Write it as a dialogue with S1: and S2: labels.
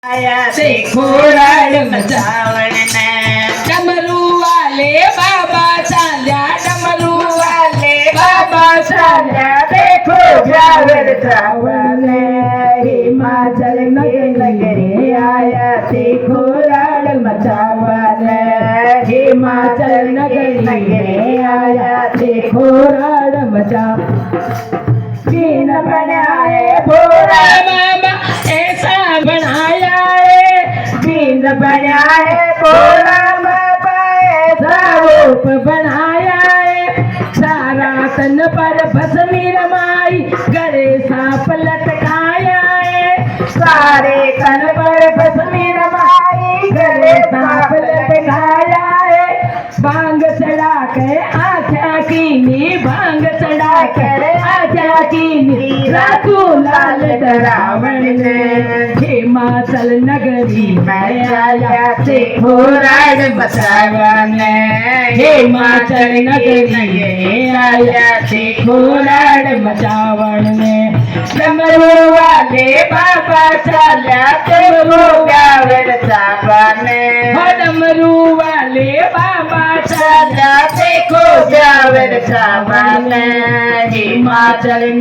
S1: आया देखो राड मचावण ने डमरू वाले बाबा चाल्या डमरू वाले बाबा चाल्या देखो जावर चावण हिमाचल नगरी आया देखो राड मचावण हिमाचल नगरी आया देखो राड मचाव बीन बनाए भोला बाबा ऐसा बनाया है बीन बनाए भोला बाबा ऐसा रूप बनाया है सारा तन पर भस्मी रमाई गले सांप लटकाया है सारे तन पर भस्मी रमाई गले सांप लटकाया है भांग चढ़ा के आख्या कीनी भांग चढ़ा कर आख्या कीनी रातू लाल रावण ने हिमाचल नगरी में आया देखो राड मचावण हिमाचल नगरी में आया देखो राड मचावण ने डमरू वाले बाबा चाल्या डमरू गावड़ चावण डमरू वाले बाबा चाल्या देखो गावड़ चावण हिमाचल